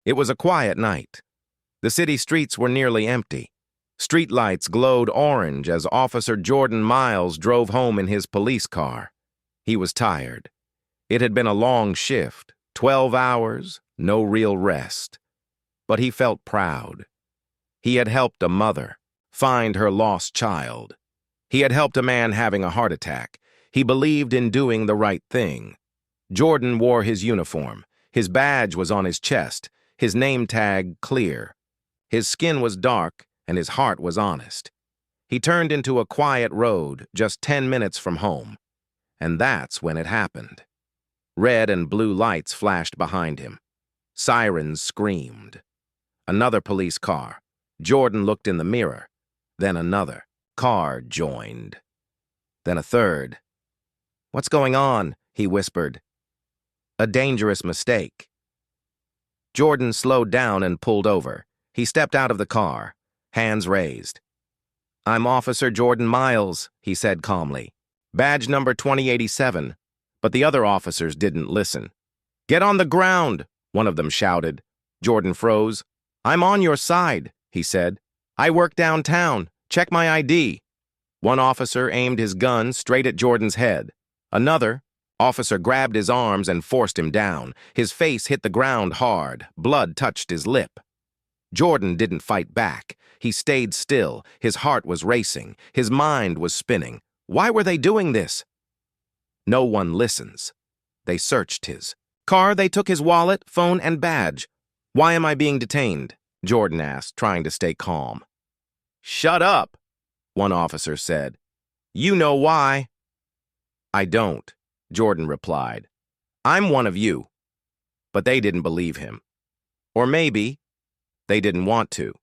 It was a quiet night. The city streets were nearly empty. Streetlights glowed orange as Officer Jordan Miles drove home in his police car. He was tired. It had been a long shift, 12 hours, no real rest. But he felt proud. He had helped a mother find her lost child. He had helped a man having a heart attack. He believed in doing the right thing. Jordan wore his uniform. His badge was on his chest, his name tag clear. His skin was dark, and his heart was honest. He turned into a quiet road just 10 minutes from home. And that's when it happened. Red and blue lights flashed behind him. Sirens screamed. Another police car. Jordan looked in the mirror. Then another car joined. Then a third. "What's going on?" he whispered. "A dangerous mistake." Jordan slowed down and pulled over. He stepped out of the car, hands raised. "I'm Officer Jordan Miles," he said calmly. "Badge number 2087. But the other officers didn't listen. "Get on the ground," one of them shouted. Jordan froze. "I'm on your side," he said. "I work downtown. Check my ID." One officer aimed his gun straight at Jordan's head. Another officer grabbed his arms and forced him down. His face hit the ground hard. Blood touched his lip. Jordan didn't fight back. He stayed still. His heart was racing. His mind was spinning. Why were they doing this? No one listens. They searched his car. They took his wallet, phone, and badge. "Why am I being detained?" Jordan asked, trying to stay calm. "Shut up," one officer said. "You know why." "I don't," Jordan replied. "I'm one of you." But they didn't believe him. Or maybe they didn't want to.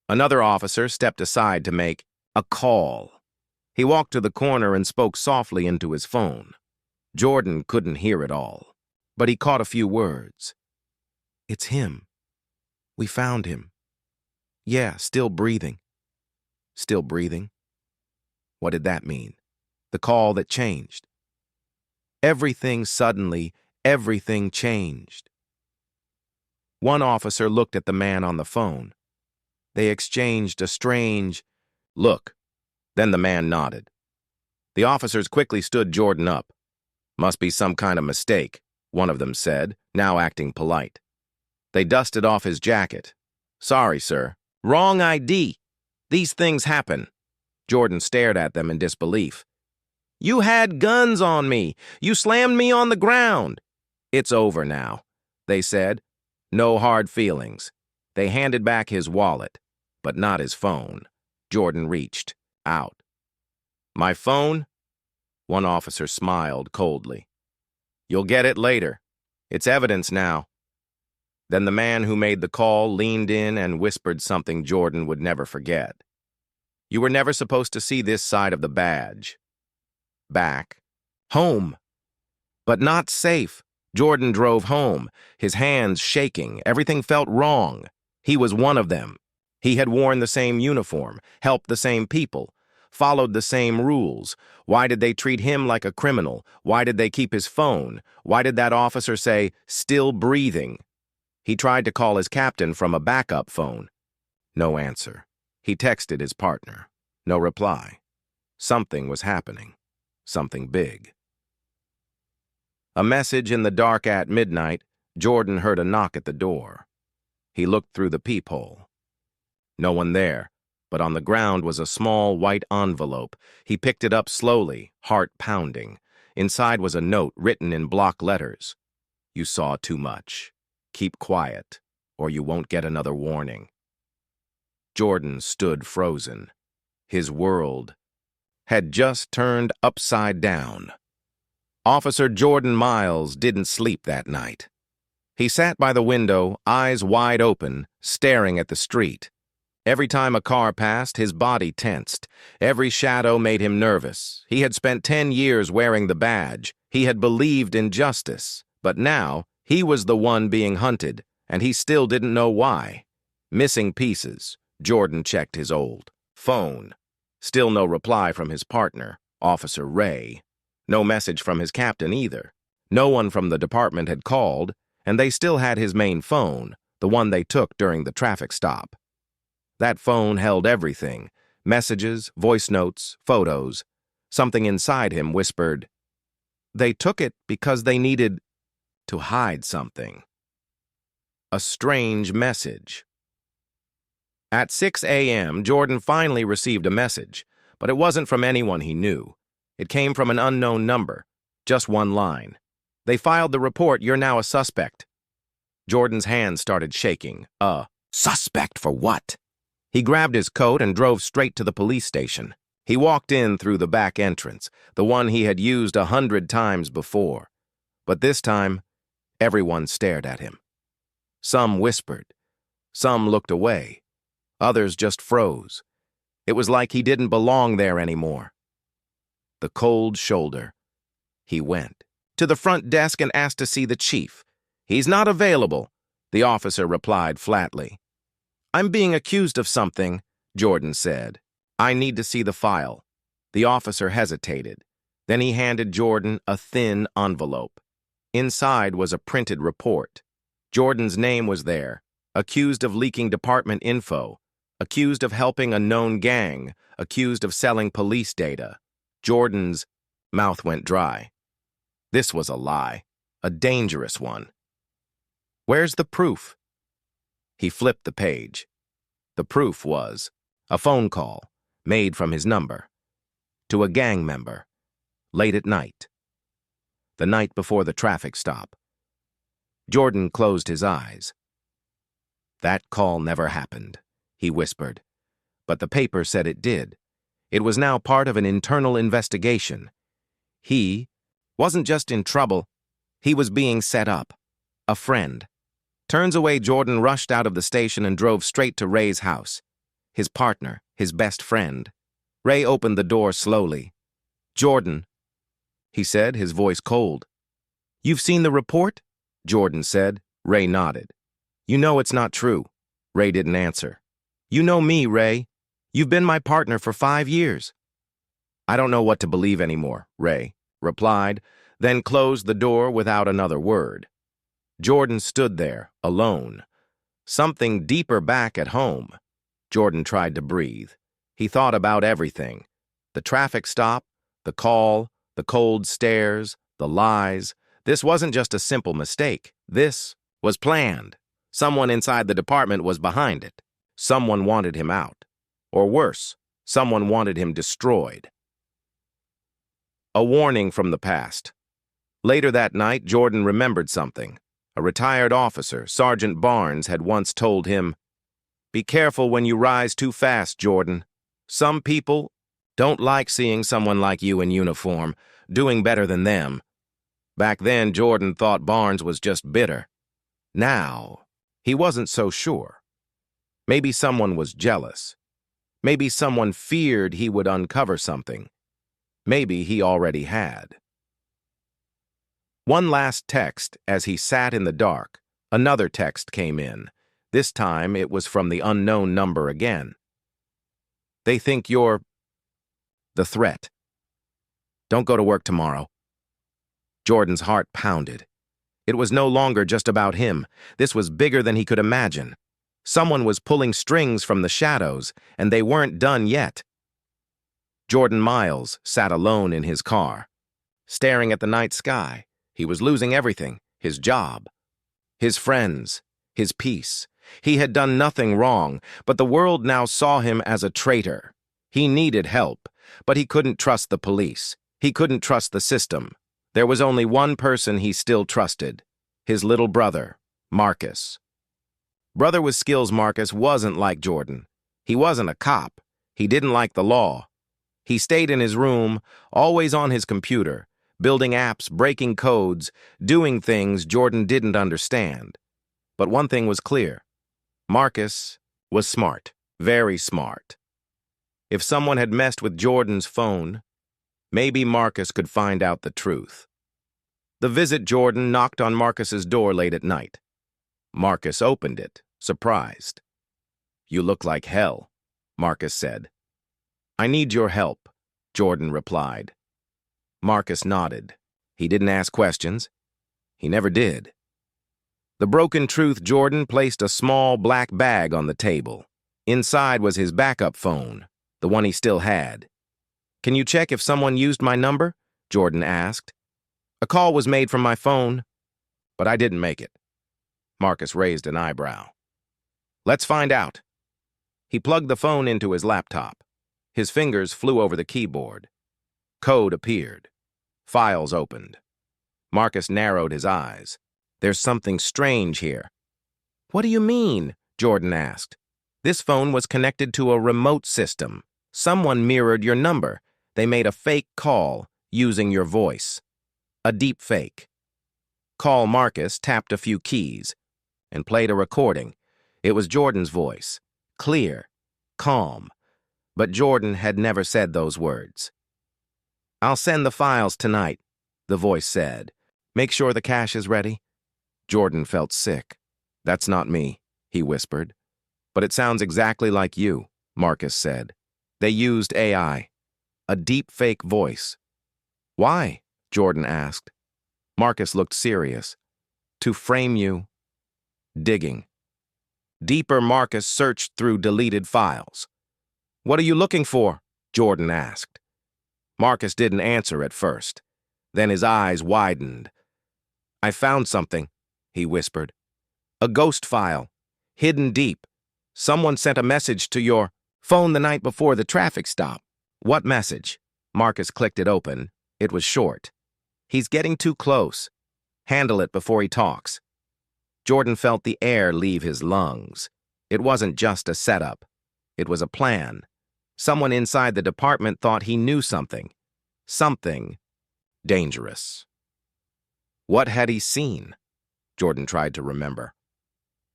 Another officer stepped aside to make a call. He walked to the corner and spoke softly into his phone. Jordan couldn't hear it all, but he caught a few words. "It's him. We found him. Yeah, still breathing." Still breathing? What did that mean? The call that changed. Everything changed. One officer looked at the man on the phone. They exchanged a strange look. Then the man nodded. The officers quickly stood Jordan up. "Must be some kind of mistake," one of them said, now acting polite. They dusted off his jacket. "Sorry, sir. Wrong ID. These things happen." Jordan stared at them in disbelief. "You had guns on me. You slammed me on the ground." "It's over now," they said. "No hard feelings." They handed back his wallet, but not his phone. Jordan reached out. "My phone?" One officer smiled coldly. "You'll get it later. It's evidence now." Then the man who made the call leaned in and whispered something Jordan would never forget. "You were never supposed to see this side of the badge." Back. Home. But not safe. Jordan drove home, his hands shaking. Everything felt wrong. He was one of them. He had worn the same uniform, helped the same people, followed the same rules. Why did they treat him like a criminal? Why did they keep his phone? Why did that officer say, "Still breathing"? He tried to call his captain from a backup phone. No answer. He texted his partner. No reply. Something was happening. Something big. A message in the dark at midnight. Jordan heard a knock at the door. He looked through the peephole. No one there, but on the ground was a small white envelope. He picked it up slowly, heart pounding. Inside was a note written in block letters. "You saw too much. Keep quiet, or you won't get another warning." Jordan stood frozen. His world had just turned upside down. Officer Jordan Miles didn't sleep that night. He sat by the window, eyes wide open, staring at the street. Every time a car passed, his body tensed. Every shadow made him nervous. He had spent 10 years wearing the badge. He had believed in justice. But now, he was the one being hunted, and he still didn't know why. Missing pieces. Jordan checked his old phone. Still no reply from his partner, Officer Ray. No message from his captain either. No one from the department had called, And they still had his main phone, the one they took during the traffic stop. That phone held everything: messages, voice notes, photos. Something inside him whispered, they took it because they needed to hide something. A strange message. At 6 a.m., Jordan finally received a message, but it wasn't from anyone he knew. It came from an unknown number, just one line. They filed the report, you're now a suspect. Jordan's hands started shaking. Suspect for what? He grabbed his coat and drove straight to the police station. He walked in through the back entrance, the one he had used 100 times before. But this time, everyone stared at him. Some whispered. Some looked away. Others just froze. It was like he didn't belong there anymore. The cold shoulder. He went to the front desk and asked to see the chief. He's not available, the officer replied flatly. I'm being accused of something, Jordan said. I need to see the file. The officer hesitated. Then he handed Jordan a thin envelope. Inside was a printed report. Jordan's name was there, accused of leaking department info, accused of helping a known gang, accused of selling police data. Jordan's mouth went dry. This was a lie, a dangerous one. Where's the proof? He flipped the page. The proof was a phone call made from his number to a gang member late at night, the night before the traffic stop. Jordan closed his eyes. That call never happened, he whispered, but the paper said it did. It was now part of an internal investigation. He wasn't just in trouble, he was being set up. A friend. Turns away, Jordan rushed out of the station and drove straight to Ray's house. His partner, his best friend. Ray opened the door slowly. Jordan, he said, his voice cold. You've seen the report? Jordan said. Ray nodded. You know it's not true. Ray didn't answer. You know me, Ray. You've been my partner for 5 years. I don't know what to believe anymore, Ray replied, then closed the door without another word. Jordan stood there, alone. Something deeper back at home. Jordan tried to breathe. He thought about everything. The traffic stop, the call, the cold stares, the lies. This wasn't just a simple mistake. This was planned. Someone inside the department was behind it. Someone wanted him out. Or worse, someone wanted him destroyed. A warning from the past. Later that night, Jordan remembered something. A retired officer, Sergeant Barnes, had once told him, "Be careful when you rise too fast, Jordan. Some people don't like seeing someone like you in uniform, doing better than them." Back then, Jordan thought Barnes was just bitter. Now, he wasn't so sure. Maybe someone was jealous. Maybe someone feared he would uncover something. Maybe he already had. One last text as he sat in the dark. Another text came in. This time it was from the unknown number again. They think you're the threat. Don't go to work tomorrow. Jordan's heart pounded. It was no longer just about him. This was bigger than he could imagine. Someone was pulling strings from the shadows, and they weren't done yet. Jordan Miles sat alone in his car, staring at the night sky. He was losing everything: his job, his friends, his peace. He had done nothing wrong, but the world now saw him as a traitor. He needed help, but he couldn't trust the police. He couldn't trust the system. There was only one person he still trusted: his little brother, Marcus. Brother with skills Marcus wasn't like Jordan. He wasn't a cop. He didn't like the law. He stayed in his room, always on his computer, building apps, breaking codes, doing things Jordan didn't understand. But one thing was clear. Marcus was smart, very smart. If someone had messed with Jordan's phone, maybe Marcus could find out the truth. The visit Jordan knocked on Marcus's door late at night. Marcus opened it, surprised. "You look like hell," Marcus said. "I need your help," Jordan replied. Marcus nodded. He didn't ask questions. He never did. The broken truth Jordan placed a small black bag on the table. Inside was his backup phone, the one he still had. "Can you check if someone used my number?" Jordan asked. "A call was made from my phone, but I didn't make it." Marcus raised an eyebrow. "Let's find out." He plugged the phone into his laptop. His fingers flew over the keyboard. Code appeared. Files opened. Marcus narrowed his eyes. "There's something strange here." "What do you mean?" Jordan asked. "This phone was connected to a remote system. Someone mirrored your number. They made a fake call using your voice. A deep fake." Call Marcus tapped a few keys and played a recording. It was Jordan's voice, clear, calm, but Jordan had never said those words. "I'll send the files tonight," the voice said. "Make sure the cache is ready." Jordan felt sick. "That's not me," he whispered. "But it sounds exactly like you," Marcus said. "They used AI, a deep fake voice." "Why?" Jordan asked. Marcus looked serious. "To frame you." Digging. Deeper, Marcus searched through deleted files. "What are you looking for?" Jordan asked. Marcus didn't answer at first. Then his eyes widened. "I found something," he whispered. "A ghost file, hidden deep. Someone sent a message to your phone the night before the traffic stop." "What message?" Marcus clicked it open. It was short. "He's getting too close. Handle it before he talks." Jordan felt the air leave his lungs. It wasn't just a setup. It was a plan. Someone inside the department thought he knew something. Something dangerous. What had he seen? Jordan tried to remember.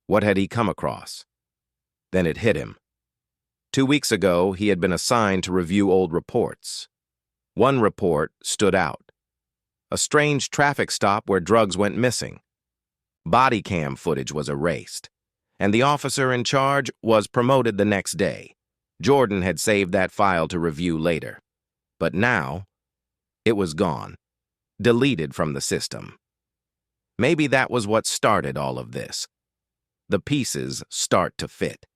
What had he come across? Then it hit him. 2 weeks ago, he had been assigned to review old reports. One report stood out. A strange traffic stop where drugs went missing. Body cam footage was erased, and the officer in charge was promoted the next day. Jordan had saved that file to review later. But now, it was gone, deleted from the system. Maybe that was what started all of this. The pieces start to fit.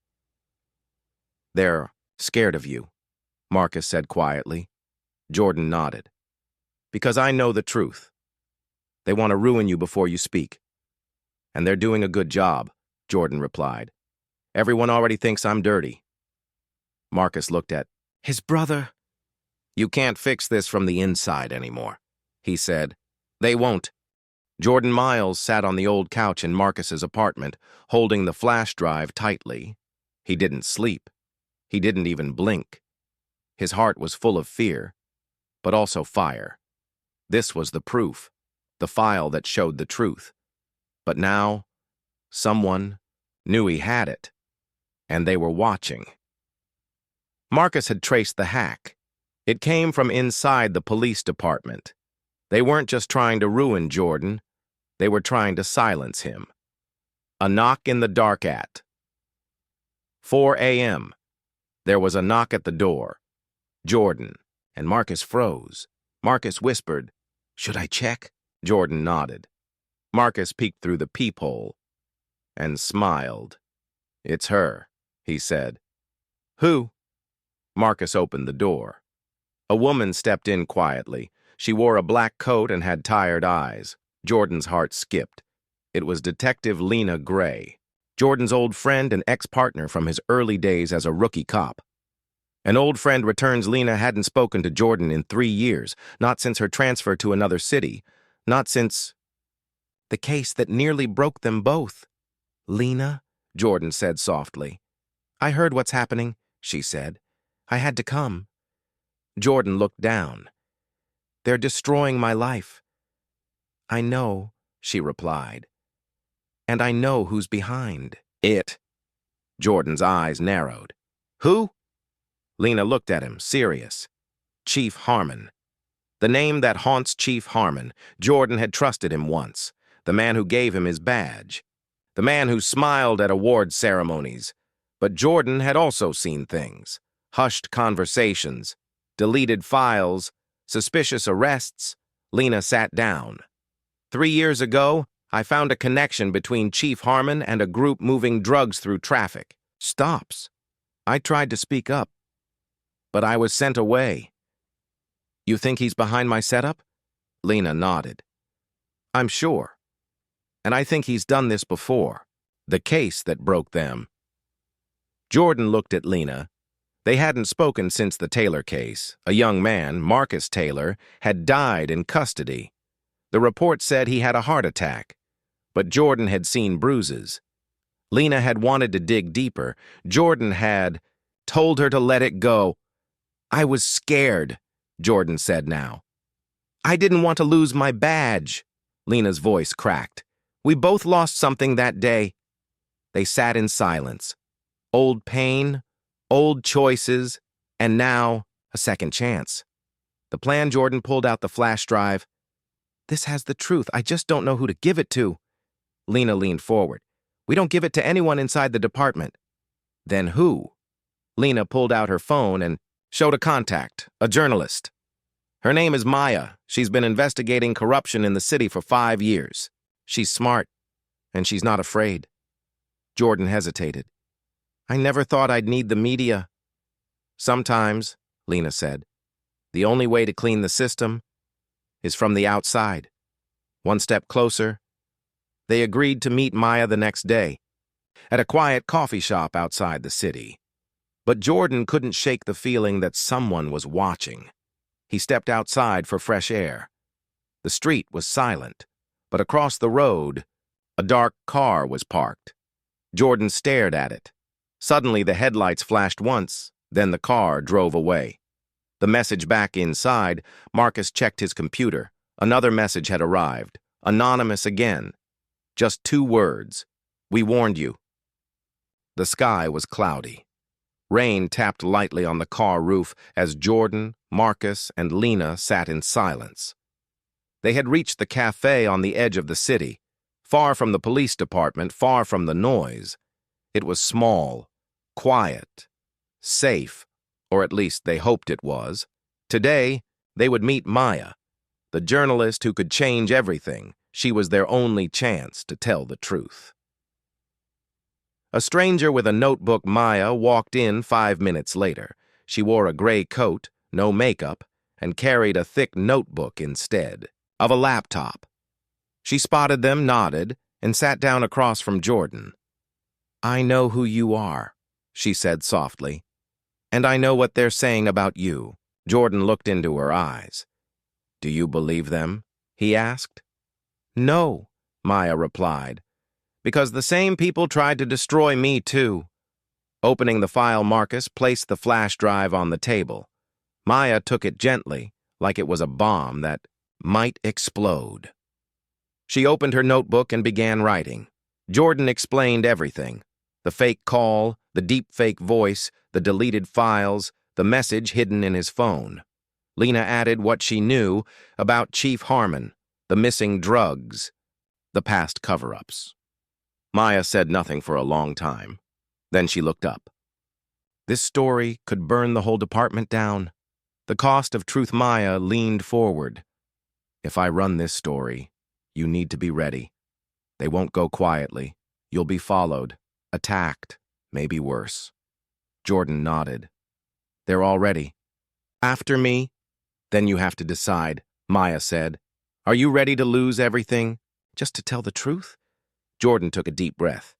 "They're scared of you," Marcus said quietly. Jordan nodded. "Because I know the truth. They want to ruin you before you speak." "And they're doing a good job," Jordan replied. "Everyone already thinks I'm dirty." Marcus looked at his brother. "You can't fix this from the inside anymore," he said. "They won't." Jordan Miles sat on the old couch in Marcus's apartment, holding the flash drive tightly. He didn't sleep. He didn't even blink. His heart was full of fear, but also fire. This was the proof, the file that showed the truth. But now, someone knew he had it, and they were watching. Marcus had traced the hack. It came from inside the police department. They weren't just trying to ruin Jordan, they were trying to silence him. A knock in the dark at 4 a.m. There was a knock at the door. Jordan, and Marcus froze. Marcus whispered, "Should I check?" Jordan nodded. Marcus peeked through the peephole and smiled. "It's her," he said. "Who?" Marcus opened the door. A woman stepped in quietly. She wore a black coat and had tired eyes. Jordan's heart skipped. It was Detective Lena Gray, Jordan's old friend and ex-partner from his early days as a rookie cop. An old friend returns Lena hadn't spoken to Jordan in 3 years, not since her transfer to another city, not since the case that nearly broke them both. "Lena," Jordan said softly. "I heard what's happening," she said. "I had to come." Jordan looked down. "They're destroying my life." "I know," she replied. "And I know who's behind it." Jordan's eyes narrowed. "Who?" Lena looked at him, serious. "Chief Harmon." The name that haunts Chief Harmon. Jordan had trusted him once. The man who gave him his badge. The man who smiled at award ceremonies. But Jordan had also seen things. Hushed conversations, deleted files, suspicious arrests. Lena sat down. 3 years ago, I found a connection between Chief Harmon and a group moving drugs through traffic. Stops. I tried to speak up, but I was sent away. You think he's behind my setup? Lena nodded. I'm sure. And I think he's done this before. The case that broke them. Jordan looked at Lena. They hadn't spoken since the Taylor case. A young man, Marcus Taylor, had died in custody. The report said he had a heart attack, but Jordan had seen bruises. Lena had wanted to dig deeper. Jordan had told her to let it go. I was scared, Jordan said now. I didn't want to lose my badge. Lena's voice cracked. We both lost something that day. They sat in silence. Old pain, old choices, and now a second chance. The plan. Jordan pulled out the flash drive. This has the truth. I just don't know who to give it to. Lena leaned forward. We don't give it to anyone inside the department. Then who? Lena pulled out her phone and showed a contact, a journalist. Her name is Maya. She's been investigating corruption in the city for 5 years. She's smart, and she's not afraid. Jordan hesitated. I never thought I'd need the media. Sometimes, Lena said, the only way to clean the system is from the outside. One step closer. They agreed to meet Maya the next day at a quiet coffee shop outside the city. But Jordan couldn't shake the feeling that someone was watching. He stepped outside for fresh air. The street was silent, but across the road, a dark car was parked. Jordan stared at it. Suddenly, the headlights flashed once, then the car drove away. The message back inside, Marcus checked his computer. Another message had arrived, anonymous again. Just 2 words. We warned you. The sky was cloudy. Rain tapped lightly on the car roof as Jordan, Marcus, and Lena sat in silence. They had reached the cafe on the edge of the city, far from the police department, far from the noise. It was small, quiet, safe, or at least they hoped it was. Today, they would meet Maya, the journalist who could change everything. She was their only chance to tell the truth. A stranger with a notebook, Maya, walked in 5 minutes later. She wore a gray coat, no makeup, and carried a thick notebook instead of a laptop. She spotted them, nodded, and sat down across from Jordan. I know who you are, she said softly. And I know what they're saying about you. Jordan looked into her eyes. Do you believe them? He asked. No, Maya replied, because the same people tried to destroy me too. Opening the file, Marcus placed the flash drive on the table. Maya took it gently, like it was a bomb that might explode. She opened her notebook and began writing. Jordan explained everything. The fake call, the deep fake voice, the deleted files, the message hidden in his phone. Lena added what she knew about Chief Harmon, the missing drugs, the past cover-ups. Maya said nothing for a long time. Then she looked up. This story could burn the whole department down. The cost of truth. Maya leaned forward. If I run this story, you need to be ready. They won't go quietly. You'll be followed, attacked, maybe worse. Jordan nodded. They're all ready. After me? Then you have to decide, Maya said. Are you ready to lose everything, just to tell the truth? Jordan took a deep breath.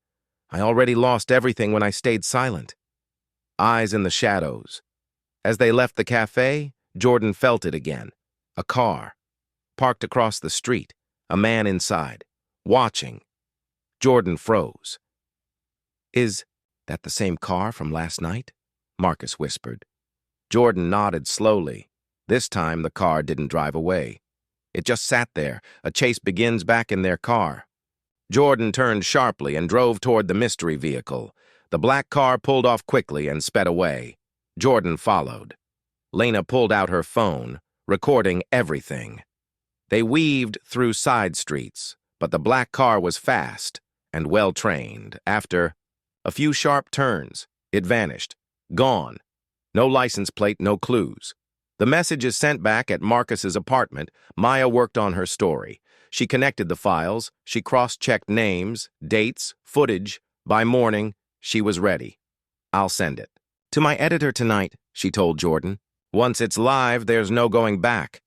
I already lost everything when I stayed silent. Eyes in the shadows. As they left the cafe, Jordan felt it again. A car, parked across the street, a man inside, watching. Jordan froze. Is that the same car from last night? Marcus whispered. Jordan nodded slowly. This time the car didn't drive away. It just sat there. A chase begins back in their car. Jordan turned sharply and drove toward the mystery vehicle. The black car pulled off quickly and sped away. Jordan followed. Lena pulled out her phone, recording everything. They weaved through side streets, but the black car was fast and well-trained. After a few sharp turns, it vanished. Gone. No license plate, no clues. The messages sent back at Marcus's apartment. Maya worked on her story. She connected the files, she cross-checked names, dates, footage. By morning, she was ready. "I'll send it to my editor tonight," she told Jordan. "Once it's live, there's no going back."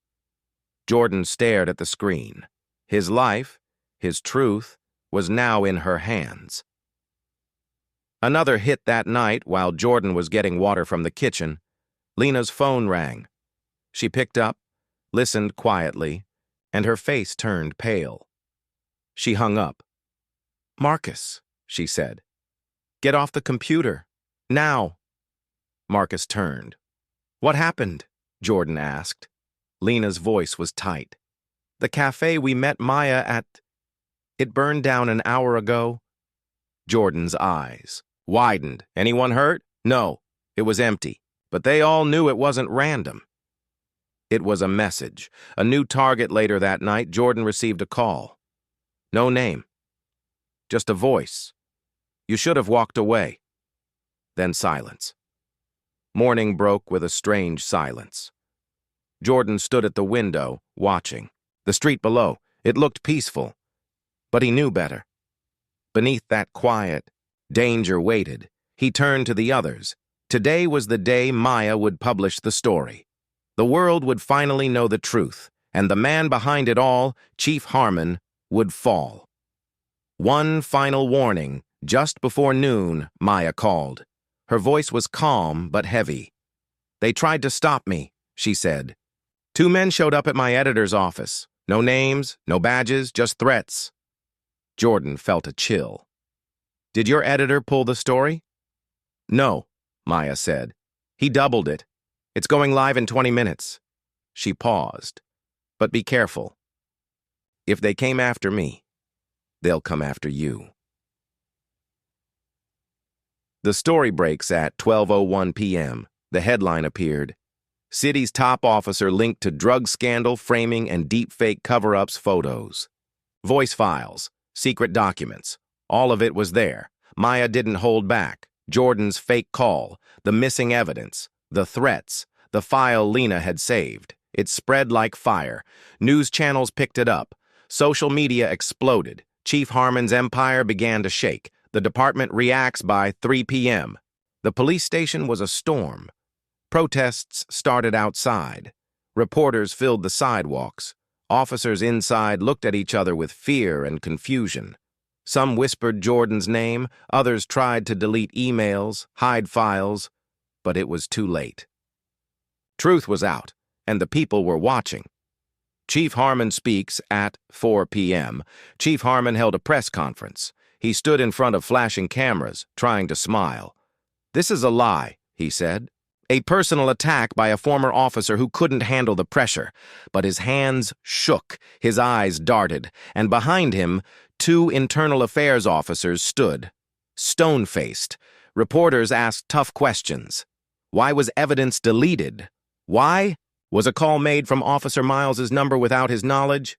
Jordan stared at the screen. His life, his truth, was now in her hands. Another hit that night while Jordan was getting water from the kitchen. Lena's phone rang. She picked up, listened quietly, and her face turned pale. She hung up. "Marcus," she said. "Get off the computer. Now." Marcus turned. "What happened?" Jordan asked. Lena's voice was tight. "The cafe we met Maya at. It burned down an hour ago." Jordan's eyes widened. "Anyone hurt?" "No, it was empty. But they all knew it wasn't random." It was a message. A new target. Later that night, Jordan received a call. No name. Just a voice. "You should have walked away." Then silence. Morning broke with a strange silence. Jordan stood at the window, watching. The street below, it looked peaceful. But he knew better. Beneath that quiet, danger waited. He turned to the others. Today was the day Maya would publish the story. The world would finally know the truth, and the man behind it all, Chief Harmon, would fall. One final warning. Just before noon, Maya called. Her voice was calm but heavy. "They tried to stop me," she said. "Two men showed up at my editor's office. No names, no badges, just threats." Jordan felt a chill. "Did your editor pull the story?" "No," Maya said. "He doubled it. It's going live in 20 minutes. She paused. "But be careful. If they came after me, they'll come after you." The story breaks at 12:01 p.m. The headline appeared. "City's top officer linked to drug scandal, framing, and deepfake cover-ups photos." Voice files, secret documents. All of it was there. Maya didn't hold back. Jordan's fake call, the missing evidence, the threats, the file Lena had saved. It spread like fire. News channels picked it up. Social media exploded. Chief Harmon's empire began to shake. The department reacts by 3 p.m. The police station was a storm. Protests started outside. Reporters filled the sidewalks. Officers inside looked at each other with fear and confusion. Some whispered Jordan's name, others tried to delete emails, hide files, but it was too late. Truth was out, and the people were watching. Chief Harmon speaks at 4 p.m. Chief Harmon held a press conference. He stood in front of flashing cameras, trying to smile. "This is a lie," he said. "A personal attack by a former officer who couldn't handle the pressure." But his hands shook, his eyes darted, and behind him, two internal affairs officers stood, stone-faced. Reporters asked tough questions. Why was evidence deleted? Why? Was a call made from Officer Miles's number without his knowledge?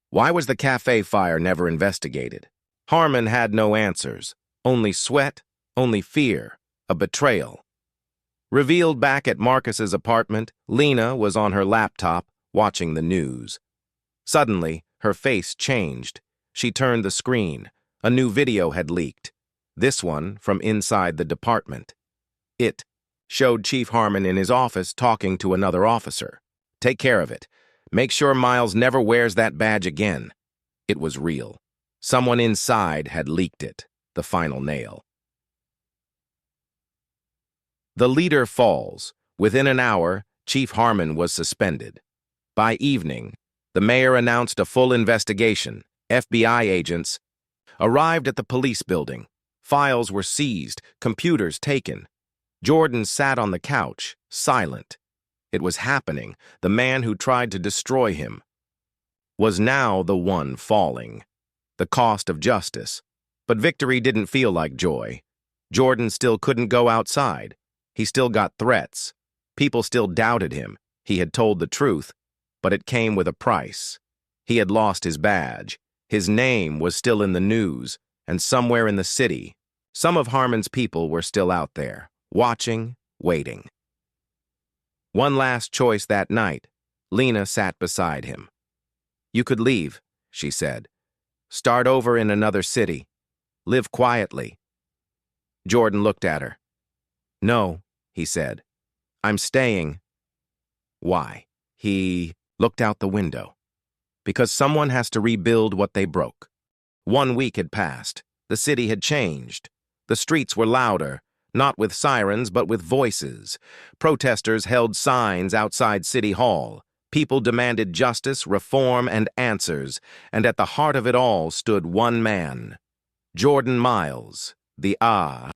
Why was the cafe fire never investigated? Harmon had no answers. Only sweat, only fear, a betrayal. Revealed back at Marcus's apartment, Lena was on her laptop, watching the news. Suddenly, her face changed. She turned the screen. A new video had leaked. This one from inside the department. It showed Chief Harmon in his office talking to another officer. "Take care of it. Make sure Miles never wears that badge again." It was real. Someone inside had leaked it, the final nail. The leader falls. Within an hour, Chief Harmon was suspended. By evening, the mayor announced a full investigation. FBI agents arrived at the police building. Files were seized, computers taken. Jordan sat on the couch, silent. It was happening. The man who tried to destroy him was now the one falling. The cost of justice. But victory didn't feel like joy. Jordan still couldn't go outside. He still got threats. People still doubted him. He had told the truth, but it came with a price. He had lost his badge. His name was still in the news, and somewhere in the city, some of Harmon's people were still out there, watching, waiting. One last choice that night. Lena sat beside him. "You could leave. she said. Start over in another city. Live quietly. Jordan looked at her. No, he said. I'm staying. Why? He looked out the window. Because someone has to rebuild what they broke. 1 week had passed. The city had changed. The streets were louder, not with sirens but with voices. Protesters held signs outside City Hall. People demanded justice, reform, and answers, and at the heart of it all stood one man. Jordan Miles. The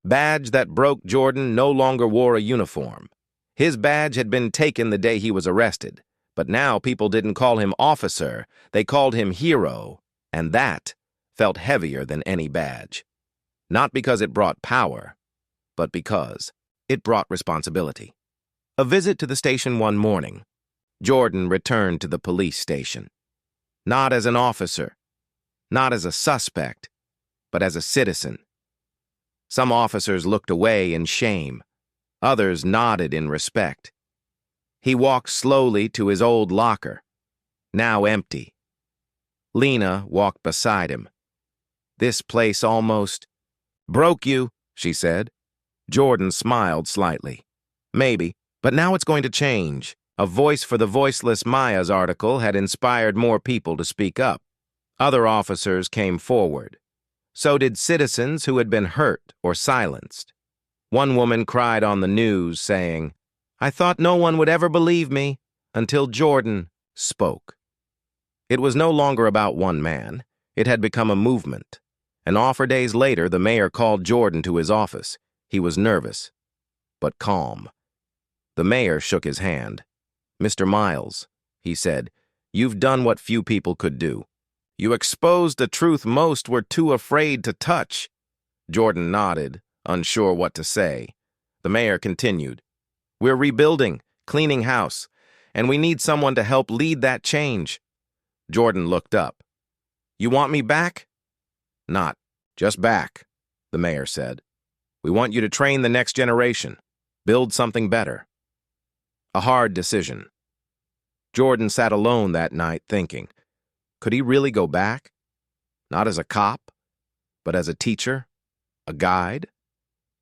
badge that broke Jordan no longer wore a uniform. His badge had been taken the day he was arrested, but now people didn't call him officer, they called him hero, and that felt heavier than any badge. Not because it brought power, but because it brought responsibility. A visit to the station one morning, Jordan returned to the police station. Not as an officer, not as a suspect, but as a citizen. Some officers looked away in shame. Others nodded in respect. He walked slowly to his old locker, now empty. Lena walked beside him. This place almost broke you, she said. Jordan smiled slightly. Maybe, but now it's going to change. A Voice for the Voiceless Maya's article had inspired more people to speak up. Other officers came forward. So did citizens who had been hurt or silenced. One woman cried on the news, saying, I thought no one would ever believe me until Jordan spoke. It was no longer about one man. It had become a movement. An offer days later, the mayor called Jordan to his office. He was nervous, but calm. The mayor shook his hand. Mr. Miles, he said, you've done what few people could do. You exposed the truth most were too afraid to touch. Jordan nodded, unsure what to say. The mayor continued, we're rebuilding, cleaning house, and we need someone to help lead that change. Jordan looked up. You want me back? Not just back, the mayor said. We want you to train the next generation, build something better. A hard decision. Jordan sat alone that night thinking, could he really go back? Not as a cop, but as a teacher, a guide?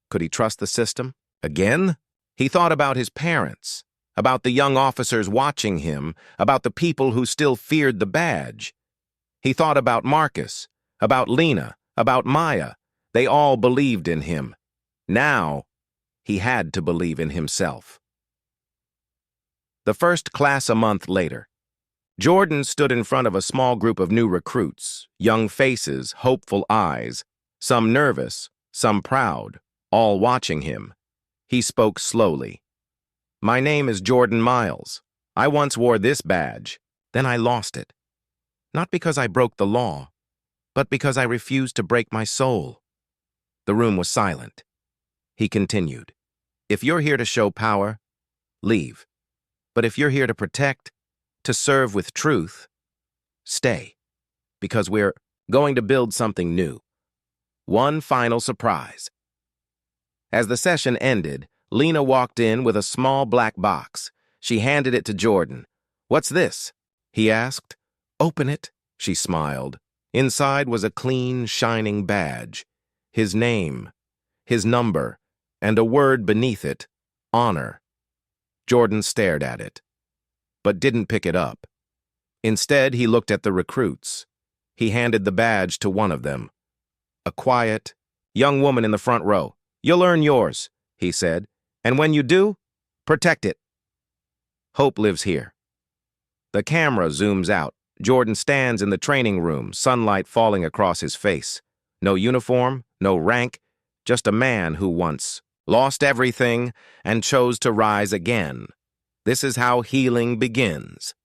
Could he trust the system again? He thought about his parents, about the young officers watching him, about the people who still feared the badge. He thought about Marcus, about Lena, about Maya. They all believed in him. Now, he had to believe in himself. The first class a month later, Jordan stood in front of a small group of new recruits, young faces, hopeful eyes, some nervous, some proud, all watching him. He spoke slowly. My name is Jordan Miles. I once wore this badge, then I lost it. Not because I broke the law, but because I refused to break my soul. The room was silent. He continued, if you're here to show power, leave. But if you're here to protect, to serve with truth, stay. Because we're going to build something new. One final surprise. As the session ended, Lena walked in with a small black box. She handed it to Jordan. What's this? He asked. Open it, she smiled. Inside was a clean, shining badge. His name, his number, and a word beneath it, honor. Jordan stared at it, but didn't pick it up. Instead, he looked at the recruits. He handed the badge to one of them. A quiet, young woman in the front row. You'll earn yours, he said, and when you do, protect it. Hope lives here. The camera zooms out. Jordan stands in the training room, sunlight falling across his face. No uniform, no rank, just a man who once lost everything and chose to rise again. This is how healing begins.